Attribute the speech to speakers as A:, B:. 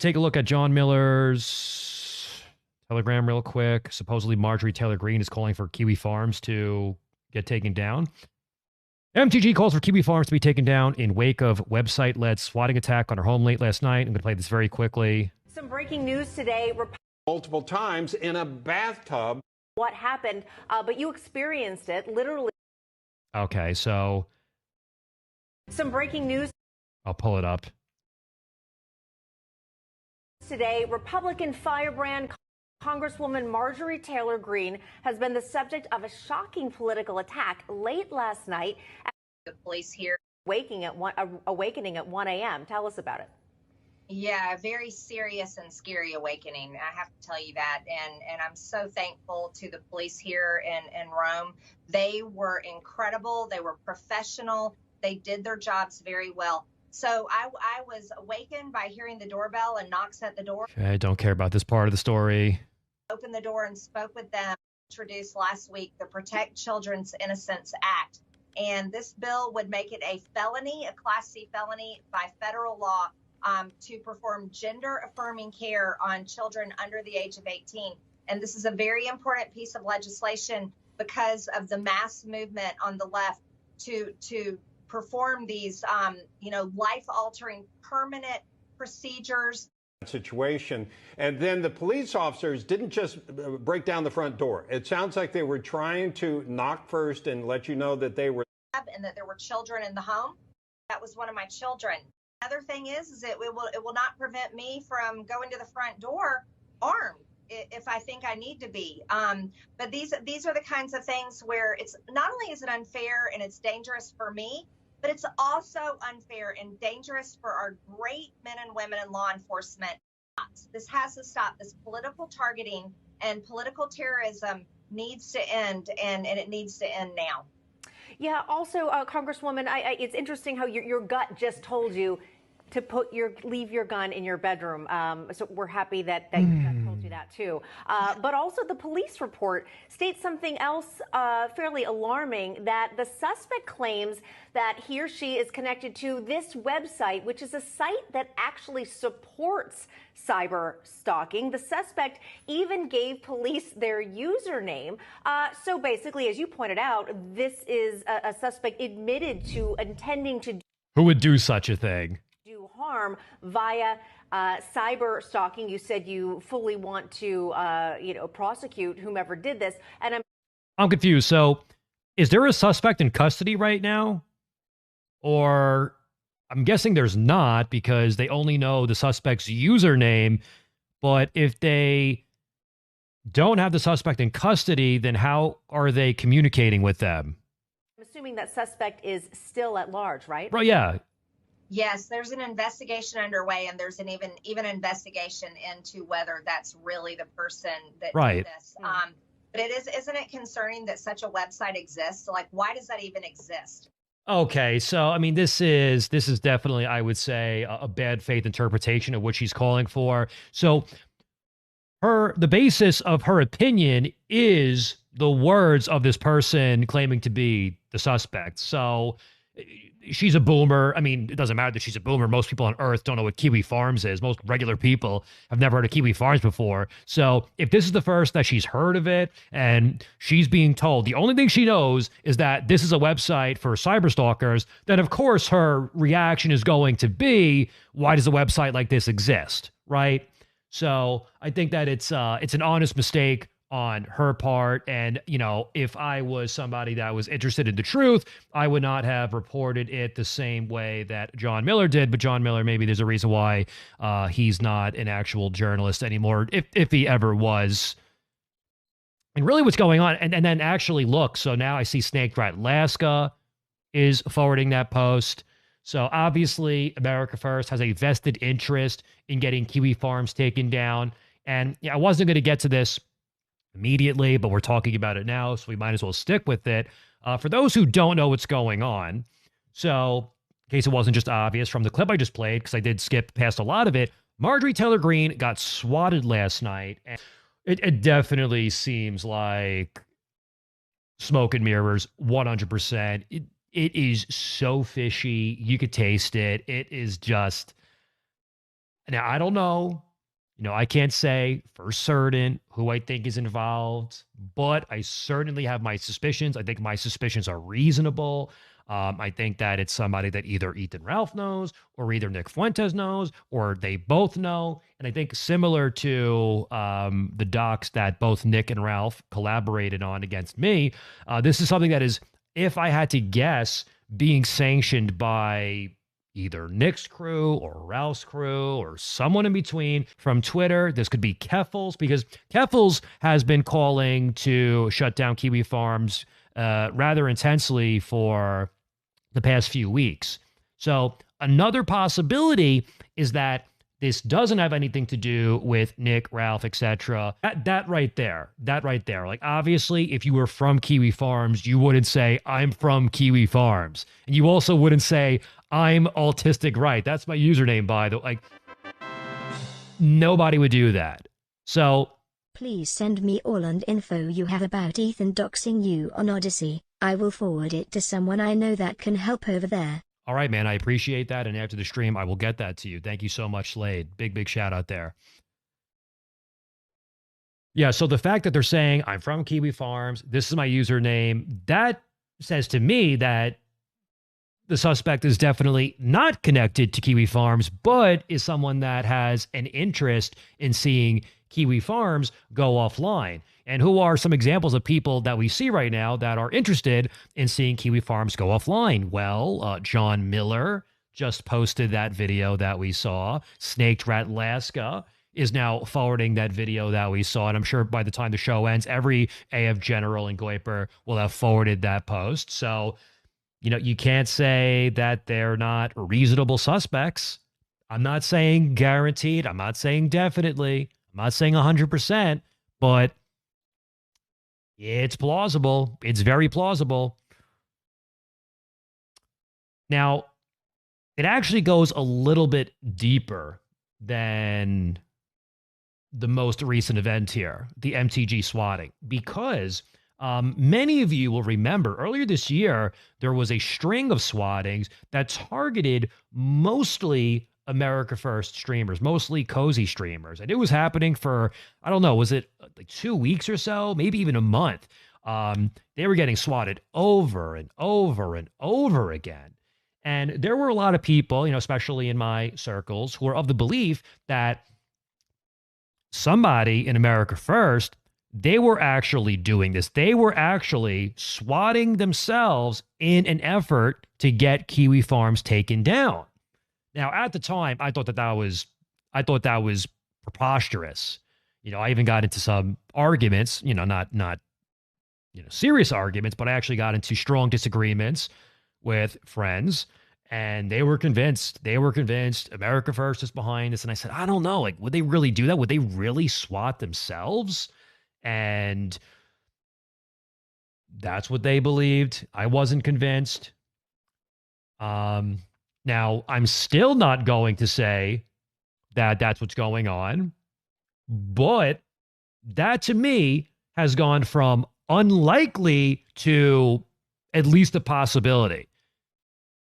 A: take a look at John Miller's Telegram real quick. Supposedly Marjorie Taylor Greene is calling for Kiwi Farms to get taken down. MTG calls for Kiwi Farms to be taken down in wake of website-led swatting attack on her home late last night. I'm going to play this very quickly.
B: Some breaking news today.
C: Multiple times in a bathtub.
B: What happened, but you experienced it literally.
A: Okay, so
B: some breaking news.
A: I'll pull it up.
B: Today, Republican firebrand Congresswoman Marjorie Taylor Greene has been the subject of a shocking political attack late last night.
D: The police here
B: awakening at 1 a.m. Tell us about it.
D: Yeah, a very serious and scary awakening. I have to tell you that. And I'm so thankful to the police here in Rome. They were incredible. They were professional. They did their jobs very well. So I was awakened by hearing the doorbell and knocks at the door.
A: I don't care about this part of the story.
D: Opened the door and spoke with them. Introduced last week the Protect Children's Innocence Act. And this bill would make it a felony, a Class C felony by federal law, to perform gender-affirming care on children under the age of 18. And this is a very important piece of legislation because of the mass movement on the left to perform these, life-altering permanent procedures.
C: Situation. And then the police officers didn't just break down the front door. It sounds like they were trying to knock first and let you know that they were.
D: And that there were children in the home. That was one of my children. Another thing is it will not prevent me from going to the front door armed if I think I need to be. But these are the kinds of things where it's not only is it unfair and it's dangerous for me, but it's also unfair and dangerous for our great men and women in law enforcement. This has to stop. This political targeting and political terrorism needs to end, and it needs to end now.
B: Yeah. Also, Congresswoman, it's interesting how your gut just told you to leave your gun in your bedroom. So we're happy that your gut told you that too. But also the police report states something else fairly alarming, that the suspect claims that he or she is connected to this website, which is a site that actually supports cyber stalking. The suspect even gave police their username. So basically, as you pointed out, this is a suspect admitted to intending to.
A: Who would do such a thing?
B: Do harm via cyber stalking. You said you fully want to, prosecute whomever did this. And
A: I'm confused. So is there a suspect in custody right now? Or I'm guessing there's not, because they only know the suspect's username. But if they don't have the suspect in custody, then how are they communicating with them?
B: I'm assuming that suspect is still at large, right?
A: Right, yeah.
D: Yes, there's an investigation underway, and there's an even investigation into whether that's really the person that did this. But isn't it concerning that such a website exists? Like, why does that even exist?
A: Okay, so I mean, this is definitely, I would say, a bad faith interpretation of what she's calling for. So the basis of her opinion is the words of this person claiming to be the suspect. So she's a boomer. I mean, it doesn't matter that she's a boomer. Most people on Earth don't know what Kiwi Farms is. Most regular people have never heard of Kiwi Farms before. So if this is the first that she's heard of it, and she's being told the only thing she knows is that this is a website for cyberstalkers, then of course her reaction is going to be, why does a website like this exist, right? So I think that it's an honest mistake on her part. And, if I was somebody that was interested in the truth, I would not have reported it the same way that John Miller did. But John Miller, maybe there's a reason why he's not an actual journalist anymore, if he ever was. And really what's going on, and then actually look, so now I see Snake Rat Alaska is forwarding that post. So obviously America First has a vested interest in getting Kiwi Farms taken down. And I wasn't going to get to this immediately, but we're talking about it now, so we might as well stick with it. For those who don't know what's going on, so in case it wasn't just obvious from the clip I just played, because I did skip past a lot of it, Marjorie Taylor Greene got swatted last night. And it definitely seems like smoke and mirrors, 100%. It is so fishy. You could taste it. It is just Now, I don't know. I can't say for certain who I think is involved, but I certainly have my suspicions. I think my suspicions are reasonable. I think that it's somebody that either Ethan Ralph knows, or either Nick Fuentes knows, or they both know. And I think similar to the docs that both Nick and Ralph collaborated on against me, this is something that is, if I had to guess, being sanctioned by either Nick's crew or Ralph's crew or someone in between from Twitter. This could be Keffels, because Keffels has been calling to shut down Kiwi Farms rather intensely for the past few weeks. So another possibility is that this doesn't have anything to do with Nick, Ralph, etc. That right there. Like, obviously, if you were from Kiwi Farms, you wouldn't say, I'm from Kiwi Farms. And you also wouldn't say, I'm autistic right. That's my username, by the way. Like, nobody would do that. So
E: please send me all and info you have about Ethan doxing you on Odyssey. I will forward it to someone I know that can help over there.
A: All right, man, I appreciate that. And after the stream, I will get that to you. Thank you so much, Slade. Big shout out there. Yeah, so the fact that they're saying, I'm from Kiwi Farms, this is my username, that says to me that the suspect is definitely not connected to Kiwi Farms, but is someone that has an interest in seeing Kiwi Farms go offline. And who are some examples of people that we see right now that are interested in seeing Kiwi Farms go offline? Well, John Miller just posted that video that we saw. Snaked Rat Laska is now forwarding that video that we saw. And I'm sure by the time the show ends, every AF General and Goiper will have forwarded that post. So, you can't say that they're not reasonable suspects. I'm not saying guaranteed. I'm not saying definitely. I'm not saying 100%, but it's plausible. It's very plausible. Now, it actually goes a little bit deeper than the most recent event here, the MTG swatting, because many of you will remember earlier this year, there was a string of swattings that targeted mostly America First streamers, mostly cozy streamers. And it was happening for, I don't know, was it like 2 weeks or so, maybe even a month? They were getting swatted over and over and over again. And there were a lot of people, especially in my circles, who were of the belief that somebody in America First, they were actually doing this. They were actually swatting themselves in an effort to get Kiwi Farms taken down. Now, at the time, I thought that was preposterous. I even got into some arguments, not serious arguments, but I actually got into strong disagreements with friends, and they were convinced. America First is behind this. And I said, I don't know, like, would they really do that? Would they really swat themselves? And that's what they believed. I wasn't convinced. Now, I'm still not going to say that that's what's going on, but that to me has gone from unlikely to at least a possibility.